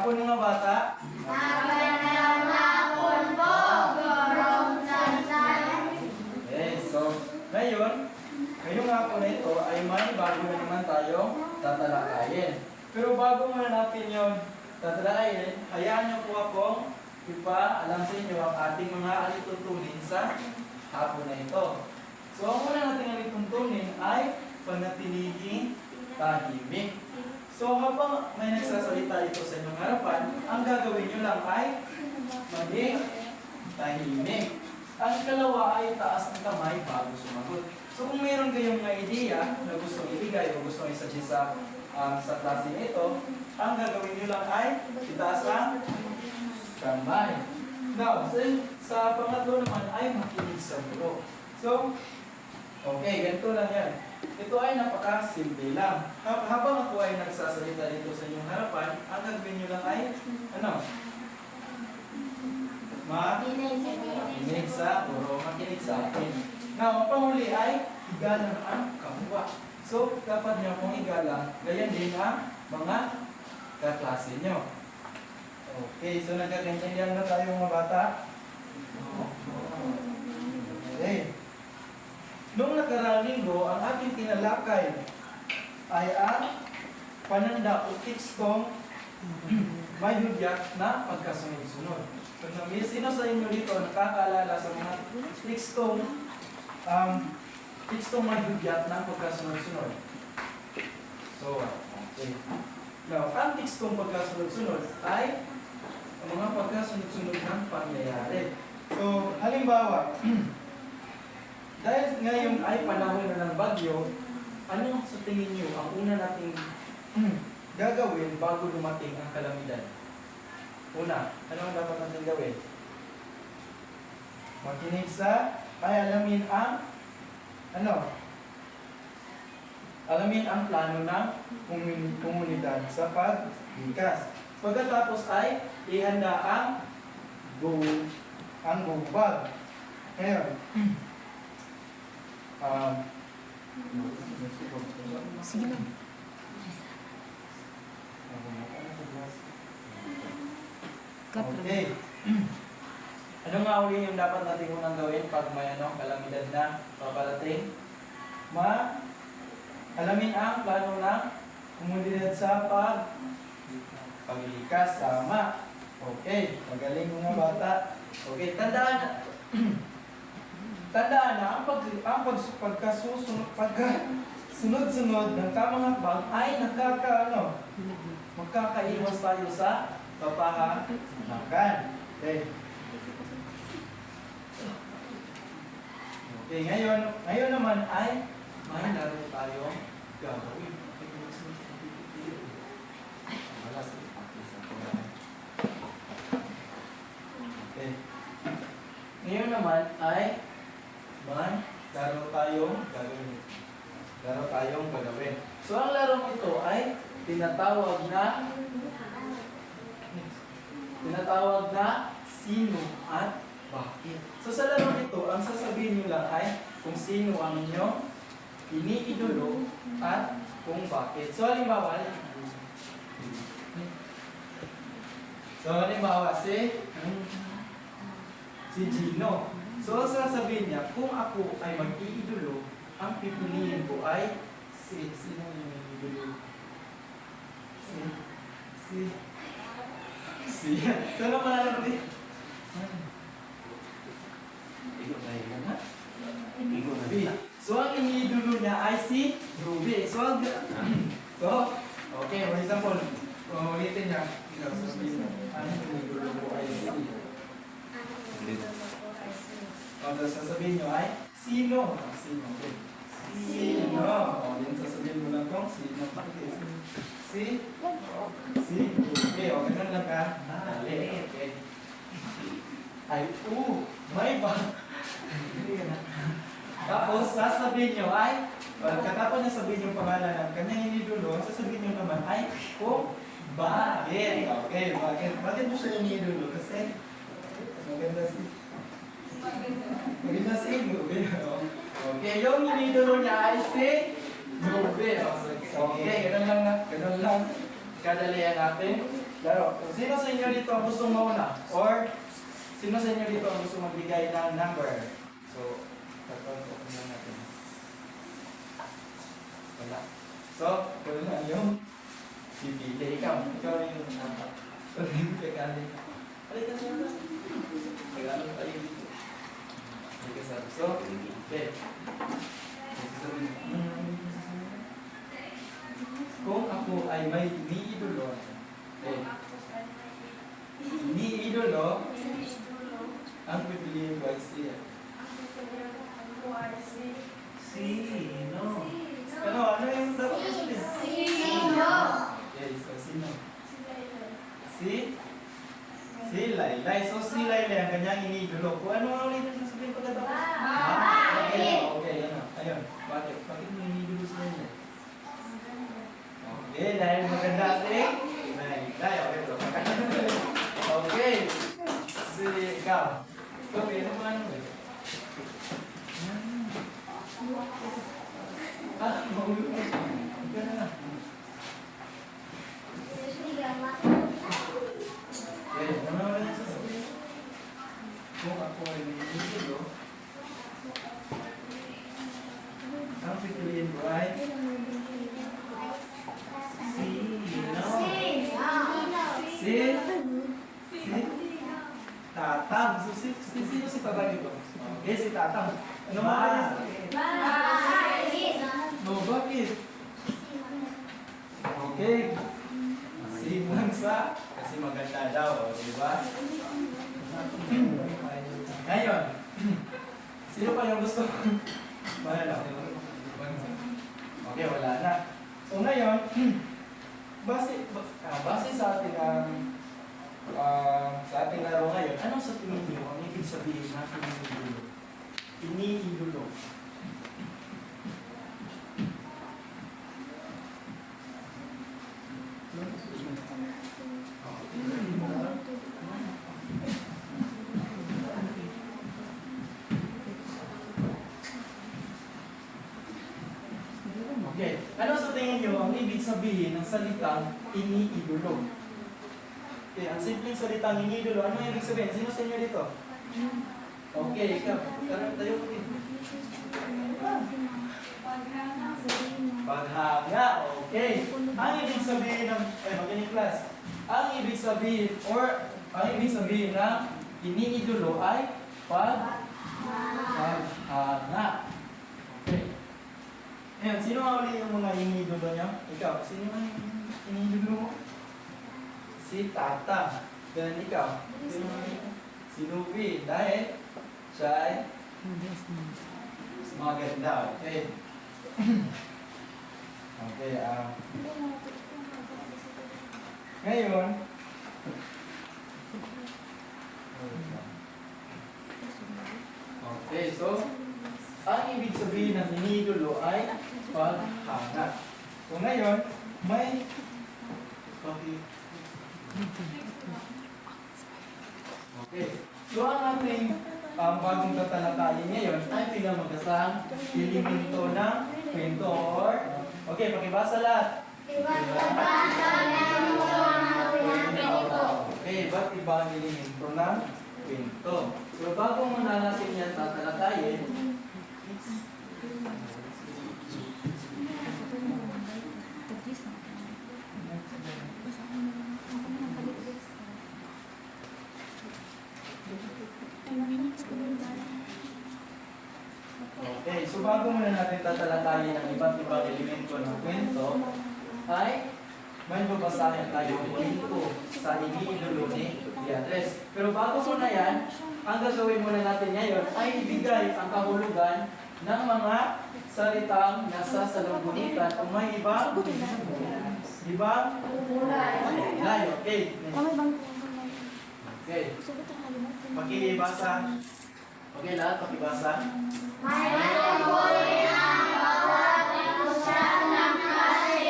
hapon mga bata? Magandang hapon po, Gurong Sansan. Okay, so ngayon, ngayong hapon na ito ay may bago na naman tayong tatalakayin. Pero bago muna natin yung tatalakayin, hayaan niyo po akong ipaalam sa inyo ang ating mga alituntunin sa hapon na ito. So ang una nating alituntunin ay panatiliging tahimik. So habang may nagsasalita ito sa inyong harapan, ang gagawin nyo lang ay maging tahimik. Ang ikalawa ay taas ang kamay bago sumagot. So kung mayroon kayong mga ideya na gustong ibigay o gustong isuggest sa klase nito, ang gagawin nyo lang ay itaas ang kamay. Now, sa pangatlo naman ay makinig sa guro. So, okay, ganito lang yan. Ito ay napakasimple lang. Habang ako ay nagsasalita dito sa inyong harapan, ang gagawin nyo lang ay, makinig sa guro, makinig sa akin. Now, ang panghuli ay igalang ang kamwa. So, dapat nyo akong igalang, ganyan din ang mga kaklase nyo. Okay, so nagkakaintindihan na tayo mga bata? Okay. Noong nakaraang linggo, ang ating tinalakay ay ang pananda o tekstong may hudyat na pagkasunod-sunod. So, may sino sa inyo dito nakakaalala sa mga tekstong may hudyat na pagkasunod-sunod? So, okay. Now, ang tekstong pagkasunod-sunod ay ang mga pagkasunod-sunod ng pangyayari. So, halimbawa, dahil ngayon ay panahon na ng bagyo, ano sa tingin nyo ang una nating gagawin bago dumating ang kalamidad? Una, ano ang dapat natin gawin? Makinig sa, ay alamin ang, alamin ang plano ng komunidad sa paglikas. Pagkatapos ay ihanda ang bubag. Ngayon, sige lang. Okay. Ano nga uli yung dapat natin unang gawin pag may kalamidad na paparating? Alamin ang plano ng komunidad sa paglikas. Tama. Okay. Magaling mga bata. Okay. Tandaan na ang pagkasunod-sunod ng tamang hakbang ay magkakaiwas tayo sa kapahamakan. Okay. Okay, ngayon naman ay may laro tayong gagawin. Okay. Ngayon naman ay may laro tayong gagawin. So ang larong ito ay tinatawag na sino at bakit. So sa larong ito, ang sasabihin nyo lang ay kung sino ang inyong iniidolo at kung bakit. So halimbawa, si Gino. So sasabihin niya, kung ako ay mag-iidolo, ang pipiliin ko ay sino yung iniidolo? Ano pala naman eh? So ang iniidolo niya ay si Ruby. So, okay, for example, ulitin niya. Ang iniidolo ko ay si. Tapos sasabihin nyo ay sino? Sino? Yan sasabihin mo lang kung sino. Si okay, o ganun lang ka. Dali. Okay. Ay, may ba? Tapos sasabihin nyo ay, katapos na sabihin yung pangalan ng kanyang iniidolo, sasabihin nyo naman ay kung bakit. Okay, bakit? Bakit mo siya iniidolo? Kasi maganda si Ruby. Okay, yung iniidolo niya ay si Ruby. Okay, ganun lang. Kadalihan natin. Laro. Sino sa inyo dito ang gustong mauna? Or, sino sa inyo dito ang gustong magbigay ng number? So, tatawag lang natin. Wala. So, ito na yung pipili. Ikaw yung kagali. Halika sa mga. Kagalo tayo dito. Halika sa. So, okay. Kung ako ay may iniidolo, iniidolo, ang pipiliin ko ay siya. Sino? Ano yung dapat ko sabihin? Sino? Okay, so sino? Si Laylay. So si Laylay ang kanyang iniidolo. Kung ano ang ulit yung sasabihin ko dapat? Okay, ano? Ayun. Bakit? Bakit mo iniidolo si Laylay? Okay, dahil maganda si Laylay. Okay, bro. Okay. Si ikaw. Ikaw, ano mo ano eh? Maulo ka. Ika na lang. Okay, ano na lang sasabihin? Kung ako ay iniidolo, ang pipiliin ko ay Tatang. So, sino si Tatang ito? Okay, si Tatang. Ano mo kaya sabihin? No, bakit? Okay. Si Mangsa. Kasi maganda daw, di ba? Ngayon, sino pa yung gusto? Wala. Okay, wala na. So ngayon, base sa ating sa ating laro ngayon, anong sa tingin niyo ang ibig sabihin ng iniidolo? Iniidolo. Okay. Ano sa tingin niyo ang ibig sabihin ng salitang iniidolo? Okay, ang simpleng salitang iniidolo, ano ang ibig sabihin? Sino sa inyo dito? Okay, ikaw. Tayo ko dito. Paghanga. Okay. Ang ibig sabihin ng, magaling class. Ang ibig sabihin, ang ibig sabihin ng iniidolo ay paghanga. Okay. Ayan, sino nga uli yung mga iniidolo niya? Ikaw, sino ang iniidolo mo? Si Tata. Then ikaw, sino ang si Ruby. Dahil siya ay maganda. Okay. Okay, ngayon, okay, so, ang ibig sabihin ng iniidolo ay paghanga. So ngayon, may okay. So ang ating bagong tatalakayin ngayon ay pinamagasang elemento ng kwento or okay, pakibasa lahat. Okay, ba't iba ang elemento ng kwento? So bago muna natin yan tatalakayin, okay, so bago muna natin tatalakayin ang iba't ibang elemento ng kwento, ay may babasahin tayo kwento sa iniidolo ni Beatrice. Pero bago muna yan, ang gagawin muna natin ngayon ay ibigay ang kahulugan ng mga salitang nasa salubunitan o may ibang kulay. Okay. Okay. Pakibasa. Okay, lahat pakibasa. May tungkulin ang bawat emosyon ng klase,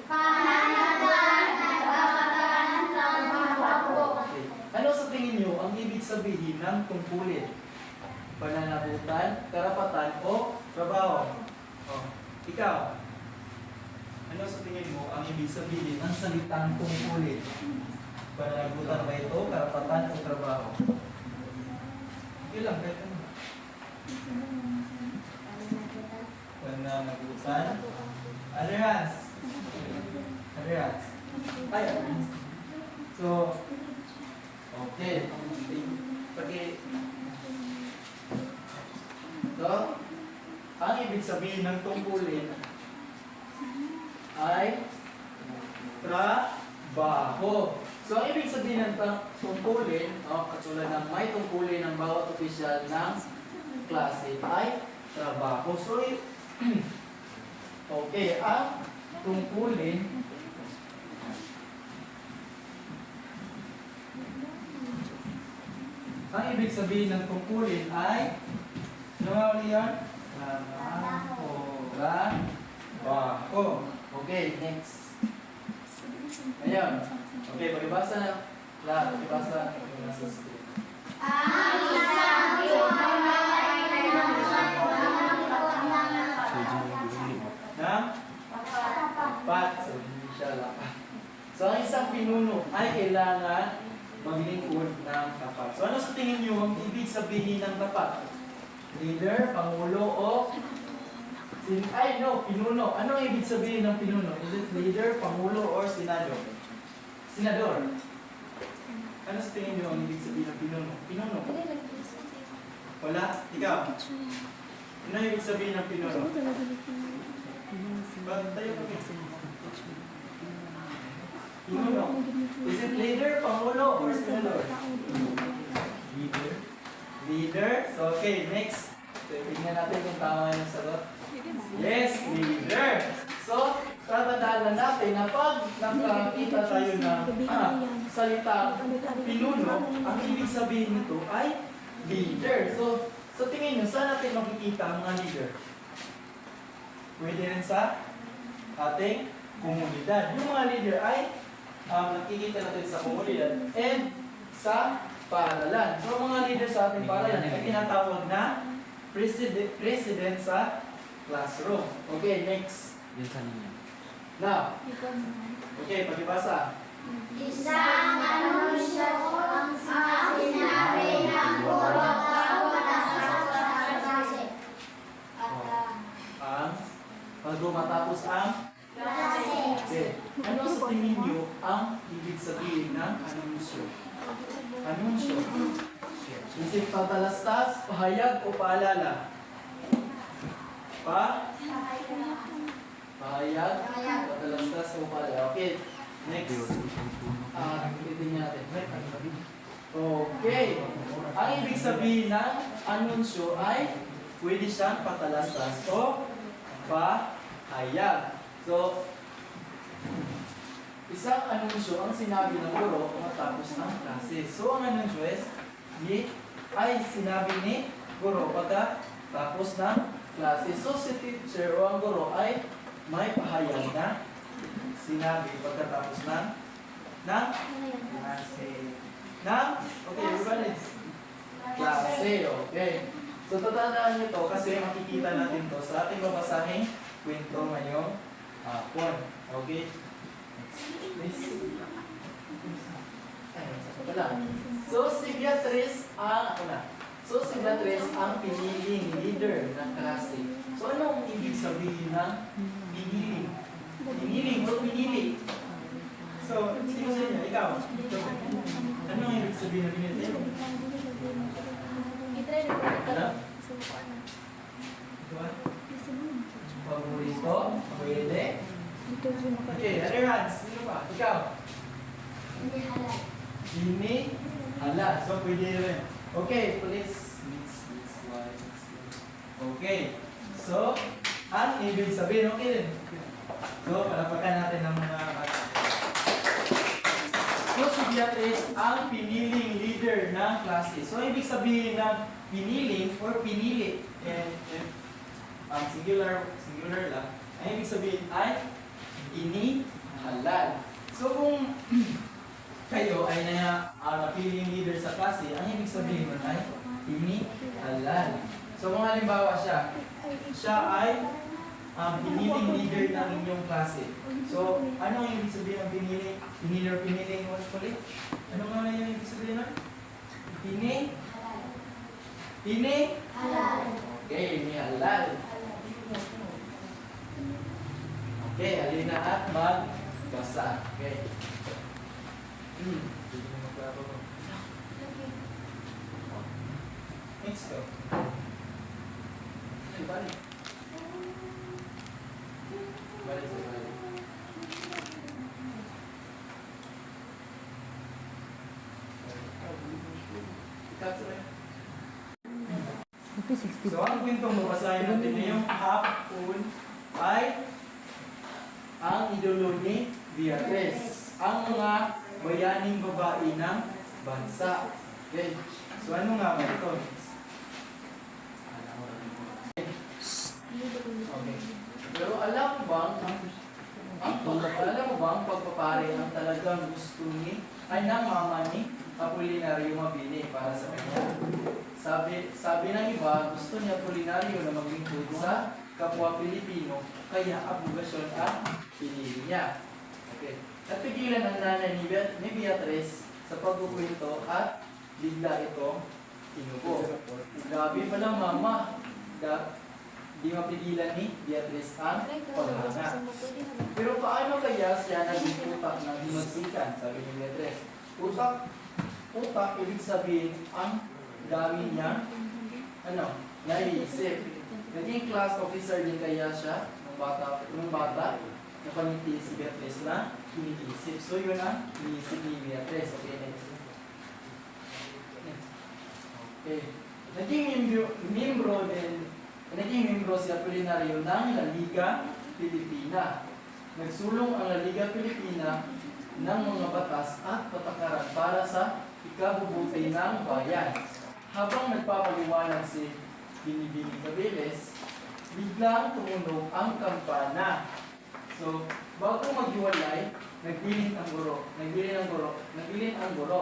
pananagutan at kapatanan sa mga po. Okay. Ano sa tingin nyo ang ibig sabihin ng tungkulin? Pananagutan, karapatan o trabaho? Oh, ikaw, ano sa tingin mo ang ibig sabihin ng salitang tungkulin? Pananagutan ba ito, karapatan o trabaho? Okay lang, kahit ano. Pananagutan. Other hands. Other hands. Ay, so, okay. Pagi, so, ang ibig sabihin ng tungkulin ay trabaho. So, ang ibig sabihin ng tungkulin, katulad ng may tungkulin ng bawat opisyal ng klase ay trabaho. So, okay, ang tungkulin ang ibig sabihin ng tungkulin ay ano nga ulit yan? Trabaho. Okay, next. Ayan. Okay, pakibasa na. Pakibasa. Nasa screen. Ang isang pinuno ay kailangan ng Na? Pat. So, hindi siya lapat. So, ang isang pinuno ay kailangan maglingkod ng tapat. So, ano sa tingin niyo ang ibig sabihin ng tapat? Leader, pangulo, o pinuno. Ano ang ibig sabihin ng pinuno? Is it leader, pangulo, or senador? Senador. Ano sa tingin niyo ang ibig sabihin ng pinuno? Pinuno. Wala? Ikaw? Ano ang ibig sabihin ng pinuno? Bakit tayo kami? Pinuno. Is it leader, pangulo, or senador? Leader. Leader. So, okay, next. So, tingnan natin kung tama yung sagot. Yes, leader. So, tatandaan lang natin na pag nakakita tayo ng salita pinuno, ang ibig sabihin nito ay leader. So, sa tingin nyo, saan natin makikita ang mga leader? Pwede rin sa ating komunidad. Yung mga leader ay nakikita natin sa komunidad and sa paaralan. So, mga leader sa ating paaralan ay tinatawag na president sa classroom. Okay, next. Now, okay, pagibasa. Isang anunsyo ang sinabi ng guro sa klase. Bago matapos ang Klase. okay. Ano sa tingin nyo ang ibig sabihin ng anunsyo? Anunsyo. Is it patalastas, pahayag, o paalala? Pahayag, patalastas, o paalala. Okay, next. Tingnan natin. Okay. Ang ibig sabihin ng anunsyo ay pwede siyang patalastas o pahayag. So, isang anunsyo ang sinabi ng guro matapos ng klase. So, ang anunsyo ay sinabi ni guro pagkatapos ng klase. So, si teacher o ang guro ay may pahayag na sinabi pagkatapos ng klase. Okay, everybody. Klase, okay. So, tatandaan nyo to kasi makikita natin to sa ating babasahing kwento ngayong hapon. Okay? Please. So, si Beatrice ang piniling leader ng klase. So, ano ang ibig sabihin ng piniling? Piniling o pinili? So, sino sa inyo? Ikaw? Ano ang ibig sabihin ng pinili? Ano? Paborito? Pwede? Okay, other hands. Sino pa? Ikaw? Ini halal. So, pwede rin. Okay, please. Next slide. Okay. So, ang ibig sabihin, okay rin. So, palapakan natin ng mga bata. So, si Beatrice ang piniling leader ng klase. So, ibig sabihin ng piniling or pinili. And singular lang. Ang ibig sabihin ay inihalal. So, kung kayo ay napiling leader sa klase, ang ibig sabihin nun ay inihalal. So, kung halimbawa siya ay piniling leader ng inyong klase. So, ano ang ibig sabihin ng pinili? Pinili or piniling what ulit? Ano nga yung ibig sabihin nun? Pini? Pini? Halal. Okay, may halal. Okay, halina at magbasa. Okay. Next go. Balik. Balik, balik. So, ang kwentong mabasahin natin ngayong hapon ay ang idolo ni Beatrice, ang mga bayaning babae ng bansa. Okay. So, ano nga ba ito? Okay. Pero alam mo bang, alam mo bang pagpapare ang talagang gusto ni, ay ng mama ni Apolinario Mabini para sa kanya? Sabi ng iba, gusto ni Apolinario na maglingkod sa kapwa Pilipino, kaya abogasyon ang pinili niya. Okay. At pigilan ang nanay ni Beatrice sa pagkukwento at bigla ito inubo. Grabe pala mama. Di mapigilan ni Beatrice ang paghanga. Pero paano kaya siya naging utak ng himagsikan? Sabi ni Beatrice. Utak, ibig sabihin ang dami niya, naiisip. Naging class officer din kaya siya nung bata, napangiti si Beatrice na iniisip. So yun ang iniisip ni Beatrice. Okay, next. Okay. Naging membro si Apolinario ng La Liga Pilipina. Nagsulong ang La Liga Pilipina ng mga batas at patakaran para sa ikabubuti ng bayan. Habang nagpapaliwanag si Binibining Cabeles, biglang tumunog ang kampana. So, bago maghiwalay, nagbilin ang guro.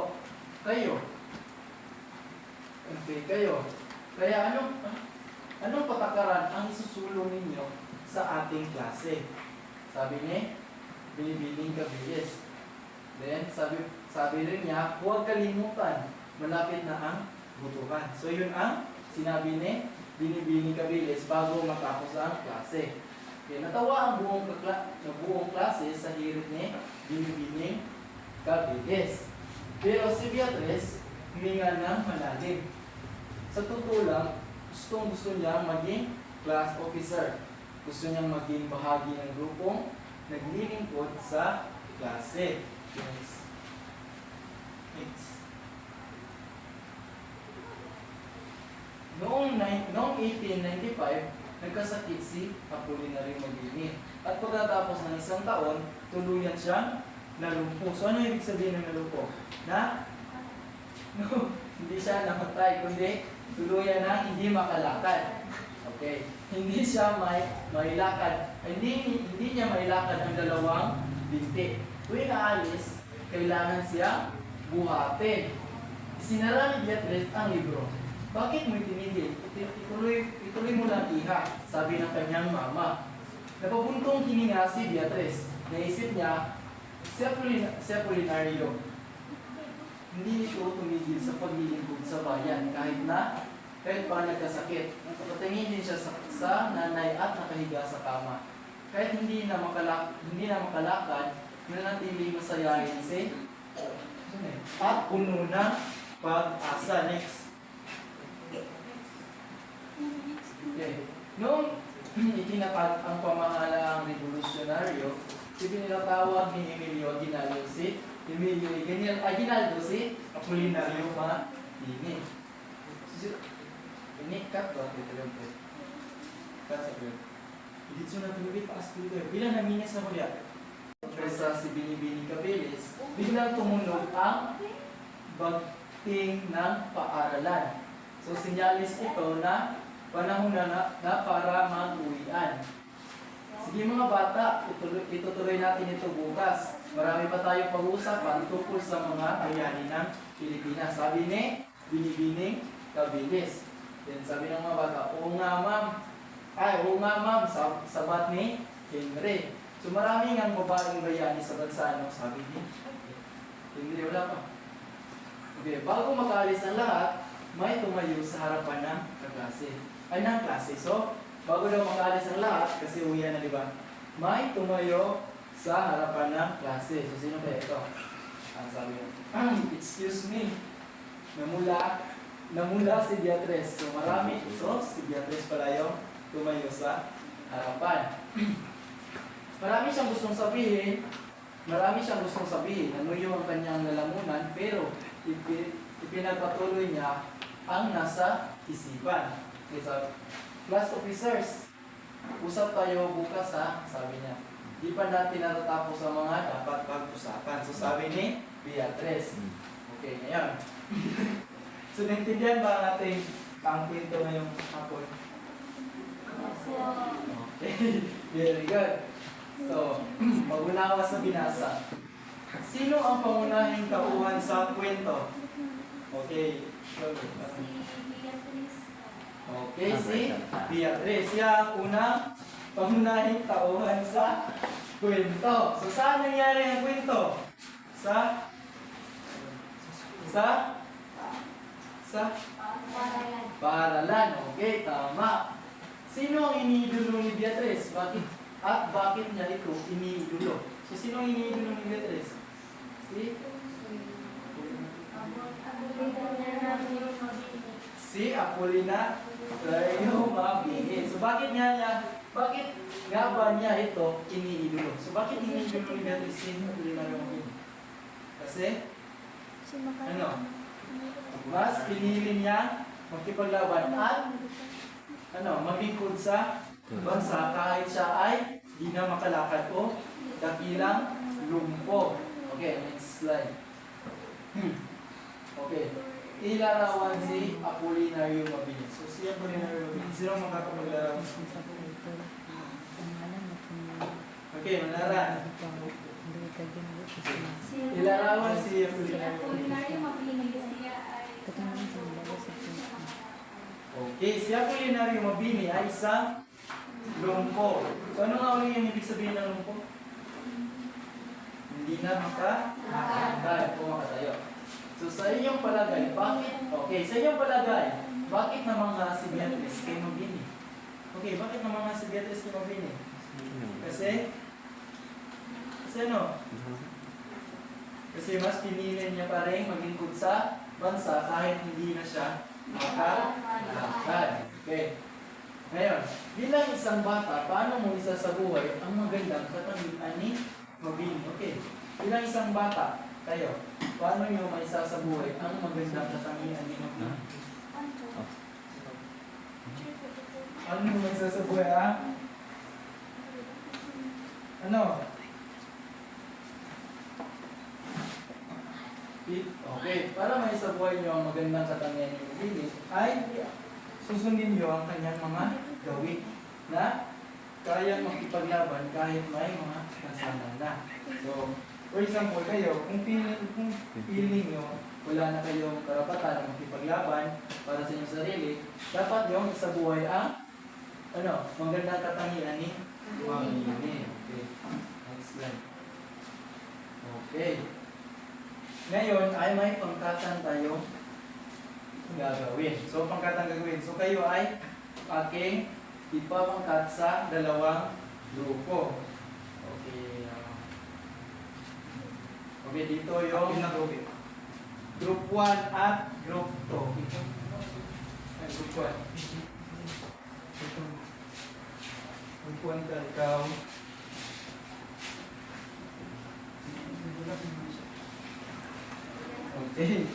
Kayo. Okay, kayo. Kaya anong patakaran ang isusulong ninyo sa ating klase? Sabi ni Binibining Cabeles. Then, sabi rin niya, huwag kalimutan, malapit na ang butuhan. So, yun ang sinabi ni Binibining Cabeles bago matapos ang klase. Okay, natawa ang buong klase sa hirit ni Binibining Cabeles. Pero si Beatrice, huminga ng malalim. Sa totoo lang, gusto niya maging class officer. Gusto niyang maging bahagi ng grupong naglilingkod sa klase. Next. Noong 1895, nagkasakit si Apolinario Mabini. At pagkatapos ng isang taon, tuluyan siyang nalumpo. So ano ibig sabihin ng nalumpo? Hindi siya namatay, kundi tuluyan na hindi makalakad. Okay. Hindi siya mailakad. Hindi niya mailakad ang dalawang binti. Tuwing aalis, kailangan siya buhatin. Isinara ni Beatrice ang libro. Bakit mo itinigil? Ituloy mo lang iha, sabi ng kanyang mama. Napabuntong hininga si Beatrice. Naisip niya, si Apolinario. Hindi ito tumigil sa paglilingkod sa bayan kahit pa nagkasakit. Nakapatingin din siya sa nanay at nakahiga sa kama. Kahit hindi na makalakad, nanatili masayahin at puno ng pag-asa. Next. Okay. Noong itinatag ang pamahalaang revolusyonaryo, ipinatawag ni Emilio Aguinaldo si Apolinario Mabini. Ini cut ba ito lang po? Cut sa po. Dito na tumulit pa as dito. Bilang na minutes na ko diyan. Presa si Binibining Cabeles, biglang tumunog ang bagting ng paaralan. So sinyalis ito na panahon na para mag-uwian. Sige mga bata, itutuloy natin ito bukas. Marami pa tayong pag-uusapan tungkol sa mga bayani ng Pilipinas. Sabi ni Binibining Cabeles. Then sabi ng mga bata, oo nga ma'am, Ay, oo nga ma'am, sabat ni Henry. So maraming ang babaeng bayani sa bansa, ano, sabi ni Henry, wala pa. Okay, bago makaalis ang lahat, may tumayo sa harapan ng kaklase. Ay, ng klase. So, bago daw makaalis ang lahat, kasi uwian na, di ba? May tumayo sa harapan ng klase. So, sino kaya ito? Ang sabi niya, excuse me, namula si Beatrice. So, marami. So, si Beatrice pala yung tumayo sa harapan. Marami siyang gustong sabihin. Ano yung kanyang lalamunan, pero ipinagpatuloy niya ang nasa isipan. Okay, so, class officers, usap tayo bukas ha, sabi niya. Di pa natin natatapos sa mga dapat pag-usapan. So, sabi ni Beatrice. Okay, ngayon. So, naintindihan ba ang ating ang kwento ngayong hapon? Okay, very good. So, mag-unawa sa binasa. Sino ang pangunahing tauhan sa kwento? Okay. Okay, si Beatrice. Siya unang pangunahing tauhan sa kwento. So, saan nangyari ang kwento? Sa paaralan. Okay, tama. Sino ang iniidolo ni Beatrice? Bakit niya ito iniidolo? So, sino ang iniidolo ni Beatrice? Si Apolinario Mabini. So, bakit nga ba niya ito iniidolo? So, bakit iniidolo ni Beatrice si Apolinario Mabini? Kasi, mas pinili niya makipaglaban at maglingkod sa bansa kahit siya ay di na makalakad o dakilang lumpo. Okay, next slide. Okay. Ilarawan si Apolinario Mabini. So, si Apolinario Mabini, sino makakapaglarawan? Okay, manaran. Ilarawan si Apolinario Mabini. Okay, si Apolinario Mabini ay isang lumpo. So, ano nga ulit yung ibig sabihin ng lumpo? Hindi na makakaya o makatayo. So, sa inyong palagay, bakit naman nga si Beatrice kay Mabini? Okay, bakit naman nga si Beatrice kay Mabini? Kasi mas pinili niya pa rin maglingkod sa bansa kahit hindi na siya makalakad. Okay. Ngayon, bilang isang bata, paano mo isasabuhay ang magandang katangian ni Mabini? Okay. Bilang isang bata, kayo, paano nyo maisasabuhay ang magandang katangian ni Mabini? Ano mo maisasabuhay, ha? Ano? Okay, para maisabuhay nyo ang magandang katangian ni Mabini, ay susundin nyo ang kanyang mga gawin na kaya makipaglaban kahit may mga kasalanan na. So, for example, kayo, kung feeling nyo wala na kayong karapatan na makipaglaban para sa inyong sarili, dapat yung isabuhay ang magandang katangian ni Mabini. Okay, next slide. Okay. Ngayon ay may pangkatan tayo gagawin. So, pangkatang gagawin. So, kayo ay aking ipapangkat sa dalawang grupo. Okay. Okay, dito yung group 1 at group 2. Group 1. Group 1 ka ikaw. Okay.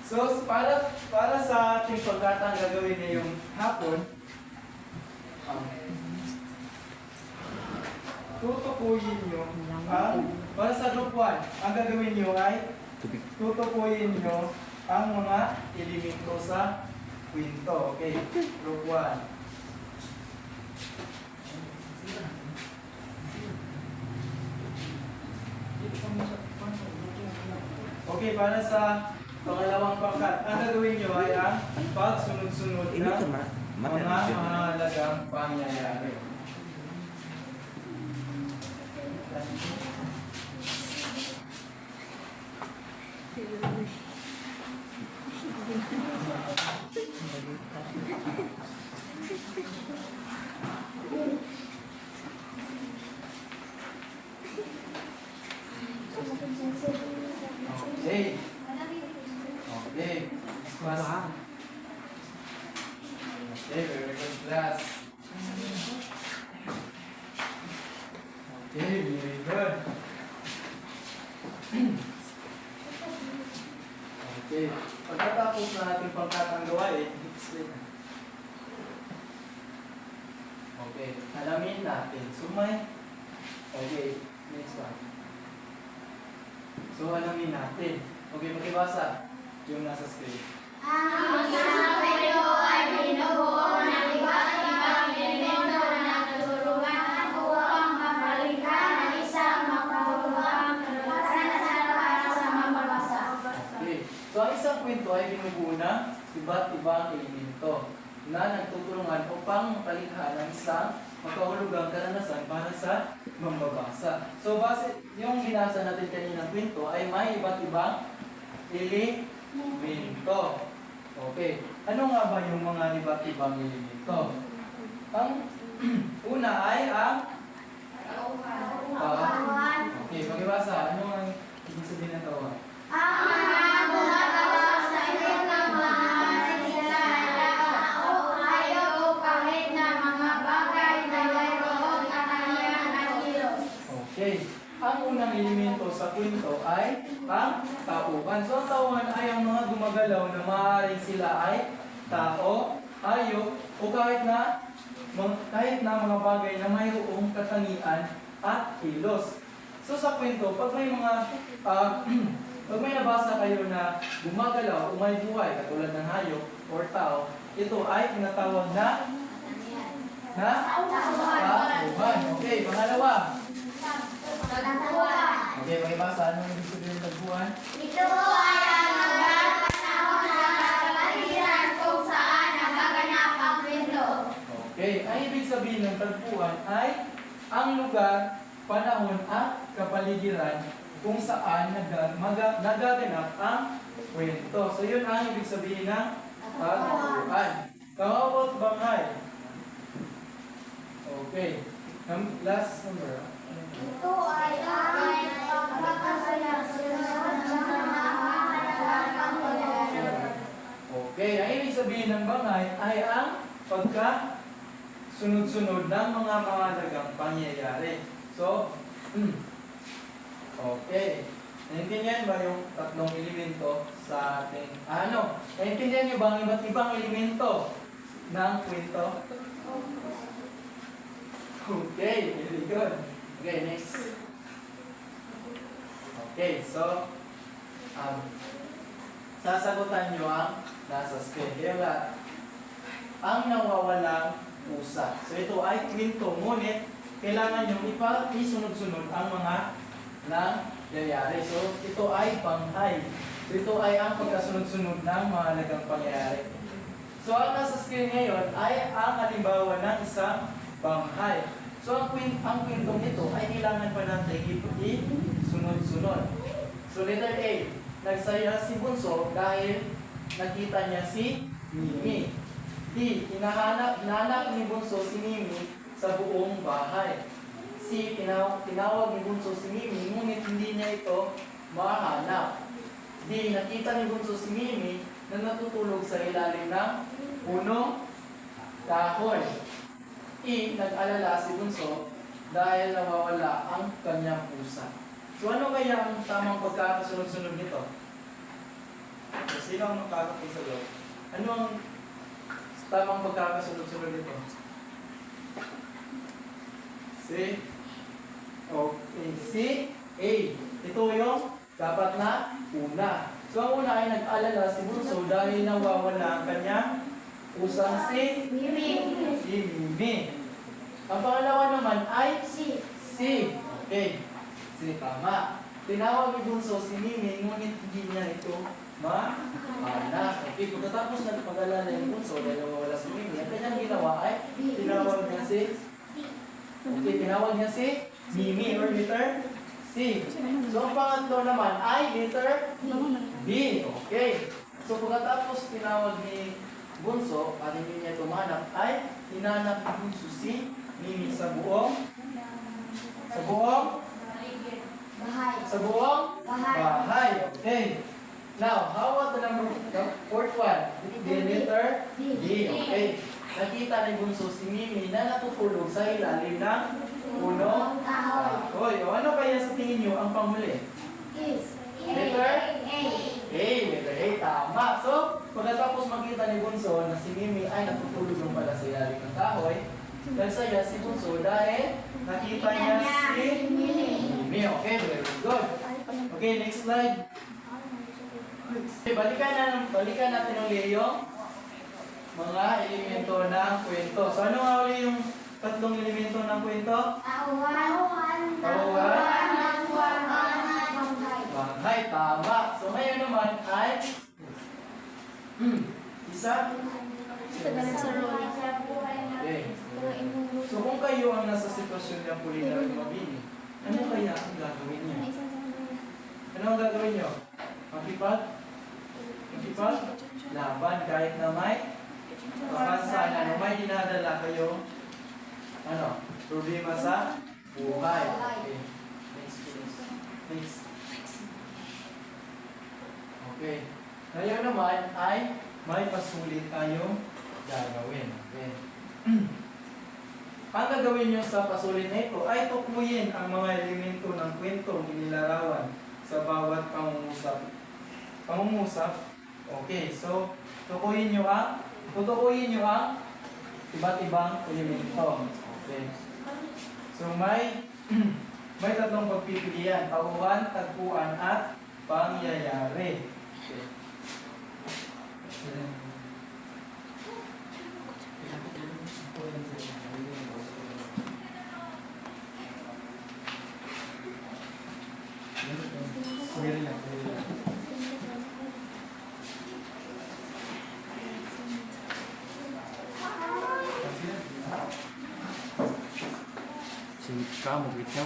So, para sa ating pagkatang gagawin ngayong hapon, tutukuyin nyo para sa group 1, ang gagawin nyo ay tutukuyin nyo ang mga elemento sa kwento. Okay, group 1. Okay, para sa pangalawang pangkat, ang gagawin nyo ay ang pagsunod-sunod ng mga mahalagang pangyayari. Okay. Okay. Class. Okay, very good class. Okay, very good. Okay. Pagkatapos na ating pangkatang gawain, okay, alamin natin. Sumay. Okay, next one. So, alamin natin. Okay, makibasa yung nasa screen. Ang isang kwento ay binubuo ng iba't ibang elemento na nagtutulungan upang mapalikha ng isang mapahulugang karanasan para sa mambabasa. Okay. So, ang isang kwento ay binubuo ng iba't ibang elemento na nagtutulungan upang makalikha ng isang mapahulugang karanasan para sa mambabasa. So, base yung binasa natin kanina kwento ay may iba't ibang elemento. Okay. Ano nga ba yung mga iba't ibang elemento? Ang una ay ang Tauhan. okay, pakibasa. Ano ang ibig sabihin ng tauhan? Ang mga gumagawa sa iba't ng mga tao ayaw o kahit na mga bagay na mayroon na kanyang nagkilos. Okay. Ang unang elemento sa kwento ay ang tauhan. So, ang tauhan ay ang mga gumagalaw na maaaring sila ay tao, hayop, o kahit na mga bagay na mayroong katangian at kilos. So, sa kwento, pag may mga pag may nabasa kayo na gumagalaw o may buhay, katulad ng hayop or tao, ito ay tinatawag na tauhan. Okay, pangalawa. Okay, pakibasa. Ano yung ibig sabihin ng tagpuan? Ito ay ang lugar, panahon at kapaligiran kung saan nagaganap ang kwento. Okay, ang ibig sabihin ng tagpuan ay ang lugar, panahon at kapaligiran kung saan nagaganap ang kwento. So yun ang ibig sabihin ng tagpuan. How about banghay? Okay. Last number. Ito ay ang pagkakasunod ng mga mahalagang pangyayari. Okay, ang ibig sabihin ng bangay ay ang pagka-sunod-sunod ng mga mahalagang pangyayari. So, okay. Naintindihan ba yung tatlong elemento sa ating, naintindihan niyo ba ang iba't ibang elemento ng kwento? Okay, very good. Okay, next. Okay, so, sasagutan nyo ang nasa screen. Kaya lahat, ang nawawalang pusa. So, ito ay kwento, ngunit kailangan nyo isunod-sunod ang mga nangyayari. So, ito ay banghay. So, ito ay ang pagkasunod-sunod ng mahalagang pangyayari. So, ang nasa screen ngayon ay ang halimbawa ng isang banghay. So, ang kwentong ito ay kailangan pa natin isunod-sunod. So, letter A, nagsaya si Bunso dahil nakita niya si Mimi. D, hinahanap ni Bunso si Mimi sa buong bahay. C, tinawag ni Bunso si Mimi, ngunit hindi niya ito mahanap. D, nakita ni Bunso si Mimi na natutulog sa ilalim ng punong kahoy. E, nag-alala si Bunso dahil nawawala ang kanyang pusa. So ano kaya ang tamang pagkakasunod-sunod nito? So, sino ang makakakisagot? Ano ang tamang pagkakasunod-sunod nito? C. Okay, C. A. Ito yung dapat na una. So ang una ay nag-alala si Bunso dahil nawawala ang kanyang pusang si Mimi. Ang pangalawa naman ay Si. C. Okay. C, tama. D, tinawag ni Bunso si Mimi, ngunit hindi niya ito maanak. Okay, pagkatapos nagpag-alala yung Bunso dahil wala si Mimi, ang kanyang ginawa ay tinawag niya si Mimi or letter C. So, ang pangatlo naman ay letter B. Okay. So, pagkatapos tinawag ni Bunso at hindi niya tumanap, ay hinanap ni Bunso si Mimi sa buong bahay. Okay. Now, how about the fourth one? The letter D. Okay. Nakita ni Bunso si Mimi na natutulog sa ilalim ng punong kahoy. O ano kaya sa tingin niyo ang panghuli? Letter A, tama. So, pagkatapos makita ni Bunso na si Mimi ay natutulog ng pala sa ilalim ng kahoy, nagsaya si Bunso dahil nakita niya si Mimi. Okay, very good. Okay, next slide. Okay, balikan natin ulit yung mga elemento ng kwento. So, ano nga ulit yung tatlong elemento ng kwento? Banghay, tama. So, ngayon naman ay isa. Okay. So, kung kayo ang nasa sitwasyon ng Apolinaryo Mabini, ano kaya ang gagawin niyo? Ano ang gagawin niyo? Laban kahit na may pakansanan o may dinadala kayo problema sa buhay. Okay. Next. Okay. Ngayon naman ay may pasulit tayong gagawin. Okay. Ang gagawin nyo sa pasulit na ito ay tukuyin ang mga elemento ng kwentong inilarawan sa bawat pangungusap. Okay, so tutukuyin nyo ang iba't ibang elemento. Okay. So may tatlong pagpipilian: tauhan, tagpuan, at pangyayari. Okay. Kamu gitu.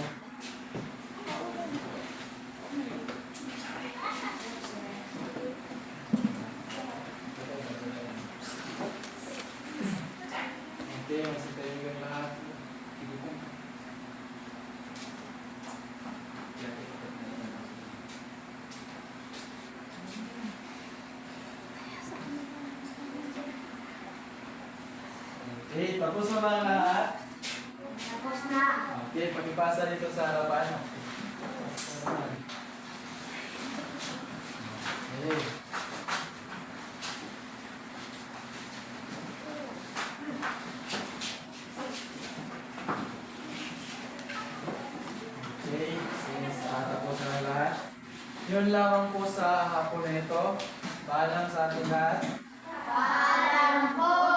Oke, masih tayong lahat. Okay, tapos na ba ang lahat? Okay, pagipasa dito sa harapan. Okay. Okay, since tapos na lahat. Yun lamang po sa hapon na ito. Paalam sa ating lahat. Paalam po!